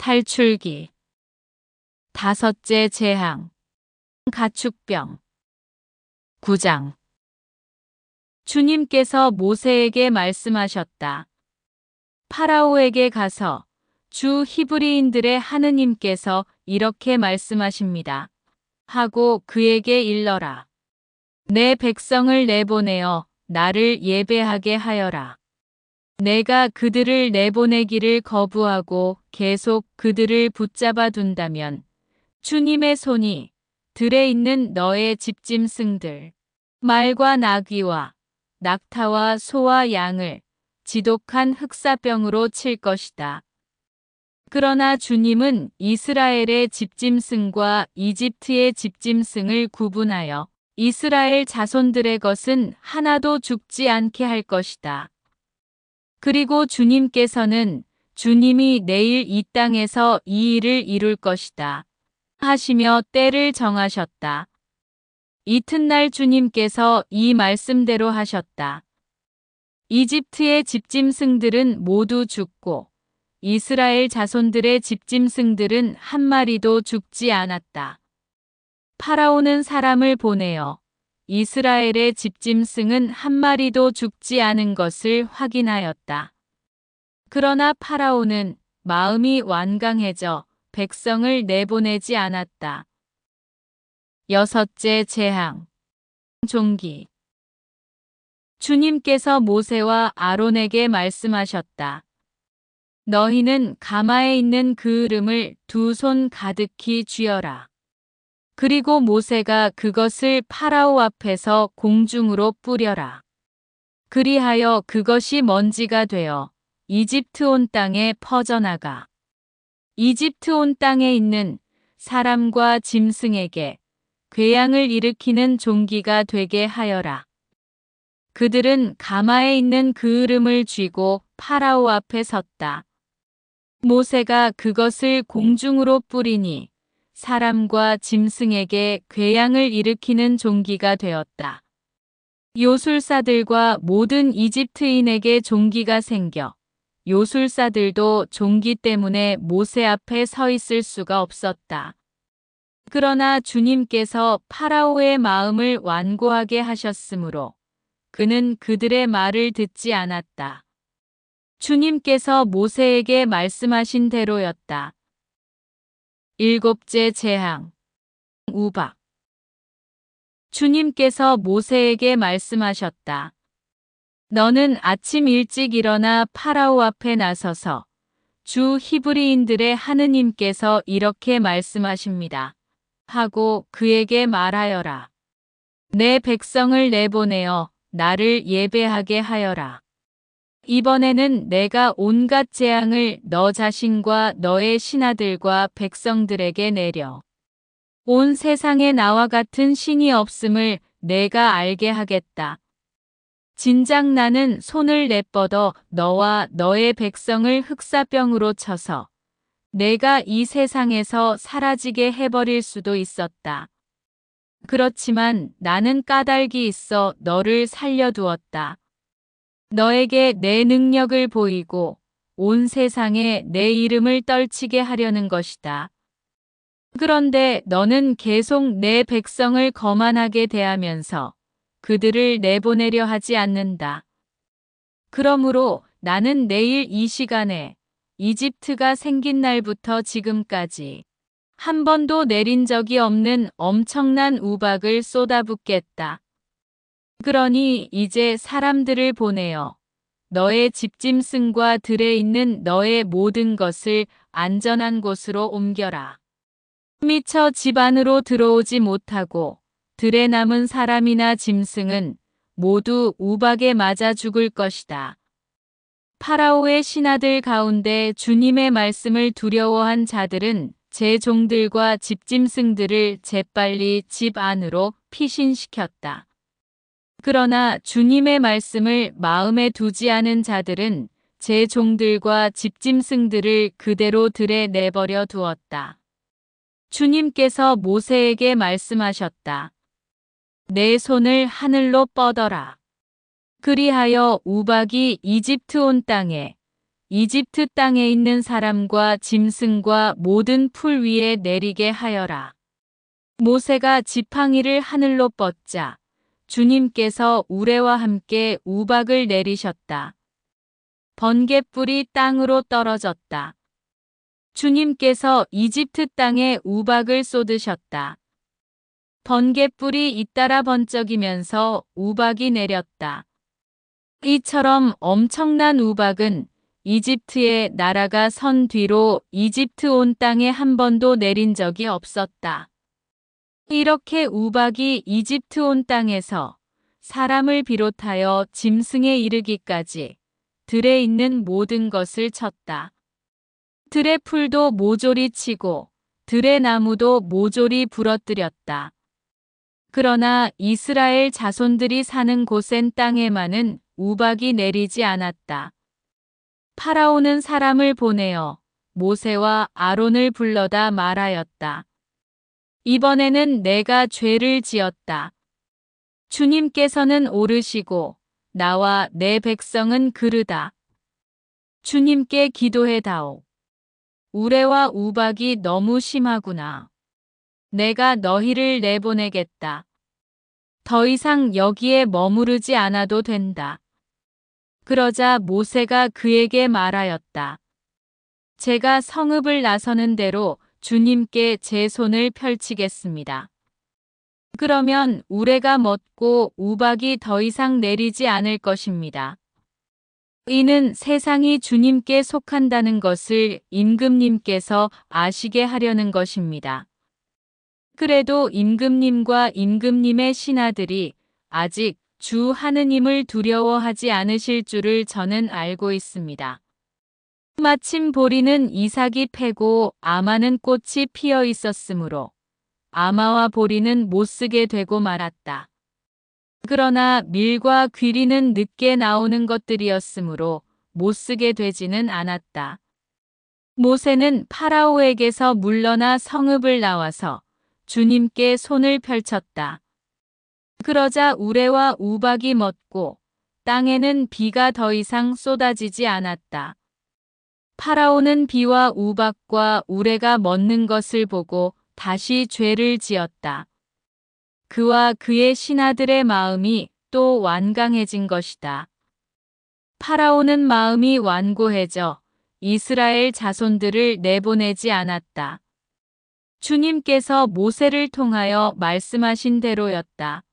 탈출기. 다섯째 재앙. 가축병. 9장. 주님께서 모세에게 말씀하셨다. 파라오에게 가서 주 히브리인들의 하느님께서 이렇게 말씀하십니다. 하고 그에게 일러라. 내 백성을 내보내어 나를 예배하게 하여라. 내가 그들을 내보내기를 거부하고 계속 그들을 붙잡아 둔다면 주님의 손이 들에 있는 너의 집짐승들, 말과 나귀와 낙타와 소와 양을 지독한 흑사병으로 칠 것이다. 그러나 주님은 이스라엘의 집짐승과 이집트의 집짐승을 구분하여 이스라엘 자손들의 것은 하나도 죽지 않게 할 것이다. 그리고 주님께서는 주님이 내일 이 땅에서 이 일을 이룰 것이다. 하시며 때를 정하셨다. 이튿날 주님께서 이 말씀대로 하셨다. 이집트의 집짐승들은 모두 죽고 이스라엘 자손들의 집짐승들은 한 마리도 죽지 않았다. 파라오는 사람을 보내어 이스라엘의 집짐승은 한 마리도 죽지 않은 것을 확인하였다. 그러나 파라오는 마음이 완강해져 백성을 내보내지 않았다. 여섯째 재앙. 종기. 주님께서 모세와 아론에게 말씀하셨다. 너희는 가마에 있는 그을음을 두 손 가득히 쥐어라. 그리고 모세가 그것을 파라오 앞에서 공중으로 뿌려라. 그리하여 그것이 먼지가 되어 이집트 온 땅에 퍼져나가 이집트 온 땅에 있는 사람과 짐승에게 궤양을 일으키는 종기가 되게 하여라. 그들은 가마에 있는 그을음을 쥐고 파라오 앞에 섰다. 모세가 그것을 공중으로 뿌리니 사람과 짐승에게 궤양을 일으키는 종기가 되었다. 요술사들과 모든 이집트인에게 종기가 생겨 요술사들도 종기 때문에 모세 앞에 서 있을 수가 없었다. 그러나 주님께서 파라오의 마음을 완고하게 하셨으므로 그는 그들의 말을 듣지 않았다. 주님께서 모세에게 말씀하신 대로였다. 일곱째 재앙. 우박. 주님께서 모세에게 말씀하셨다. 너는 아침 일찍 일어나 파라오 앞에 나서서 주 히브리인들의 하느님께서 이렇게 말씀하십니다. 하고 그에게 말하여라. 내 백성을 내보내어 나를 예배하게 하여라. 이번에는 내가 온갖 재앙을 너 자신과 너의 신하들과 백성들에게 내려 온 세상에 나와 같은 신이 없음을 내가 알게 하겠다. 진작 나는 손을 내뻗어 너와 너의 백성을 흑사병으로 쳐서 내가 이 세상에서 사라지게 해버릴 수도 있었다. 그렇지만 나는 까닭이 있어 너를 살려두었다. 너에게 내 능력을 보이고 온 세상에 내 이름을 떨치게 하려는 것이다. 그런데 너는 계속 내 백성을 거만하게 대하면서 그들을 내보내려 하지 않는다. 그러므로 나는 내일 이 시간에 이집트가 생긴 날부터 지금까지 한 번도 내린 적이 없는 엄청난 우박을 쏟아붓겠다. 그러니 이제 사람들을 보내어 너의 집짐승과 들에 있는 너의 모든 것을 안전한 곳으로 옮겨라. 미처 집 안으로 들어오지 못하고 들에 남은 사람이나 짐승은 모두 우박에 맞아 죽을 것이다. 파라오의 신하들 가운데 주님의 말씀을 두려워한 자들은 제 종들과 집짐승들을 재빨리 집 안으로 피신시켰다. 그러나 주님의 말씀을 마음에 두지 않은 자들은 제 종들과 집짐승들을 그대로 들에 내버려 두었다. 주님께서 모세에게 말씀하셨다. 내 손을 하늘로 뻗어라. 그리하여 우박이 이집트 온 땅에 이집트 땅에 있는 사람과 짐승과 모든 풀 위에 내리게 하여라. 모세가 지팡이를 하늘로 뻗자 주님께서 우레와 함께 우박을 내리셨다. 번갯불이 땅으로 떨어졌다. 주님께서 이집트 땅에 우박을 쏟으셨다. 번갯불이 잇따라 번쩍이면서 우박이 내렸다. 이처럼 엄청난 우박은 이집트의 나라가 선 뒤로 이집트 온 땅에 한 번도 내린 적이 없었다. 이렇게 우박이 이집트 온 땅에서 사람을 비롯하여 짐승에 이르기까지 들에 있는 모든 것을 쳤다. 들의 풀도 모조리 치고 들의 나무도 모조리 부러뜨렸다. 그러나 이스라엘 자손들이 사는 고센 땅에만은 우박이 내리지 않았다. 파라오는 사람을 보내어 모세와 아론을 불러다 말하였다. 이번에는 내가 죄를 지었다. 주님께서는 오르시고 나와 내 백성은 그르다. 주님께 기도해다오. 우레와 우박이 너무 심하구나. 내가 너희를 내보내겠다. 더 이상 여기에 머무르지 않아도 된다. 그러자 모세가 그에게 말하였다. 제가 성읍을 나서는 대로 주님께 제 손을 펼치겠습니다. 그러면 우레가 멎고 우박이 더 이상 내리지 않을 것입니다. 이는 세상이 주님께 속한다는 것을 임금님께서 아시게 하려는 것입니다. 그래도 임금님과 임금님의 신하들이 아직 주 하느님을 두려워하지 않으실 줄을 저는 알고 있습니다. 마침 보리는 이삭이 패고 아마는 꽃이 피어 있었으므로 아마와 보리는 못쓰게 되고 말았다. 그러나 밀과 귀리는 늦게 나오는 것들이었으므로 못쓰게 되지는 않았다. 모세는 파라오에게서 물러나 성읍을 나와서 주님께 손을 펼쳤다. 그러자 우레와 우박이 멎고 땅에는 비가 더 이상 쏟아지지 않았다. 파라오는 비와 우박과 우레가 멎는 것을 보고 다시 죄를 지었다. 그와 그의 신하들의 마음이 또 완강해진 것이다. 파라오는 마음이 완고해져 이스라엘 자손들을 내보내지 않았다. 주님께서 모세를 통하여 말씀하신 대로였다.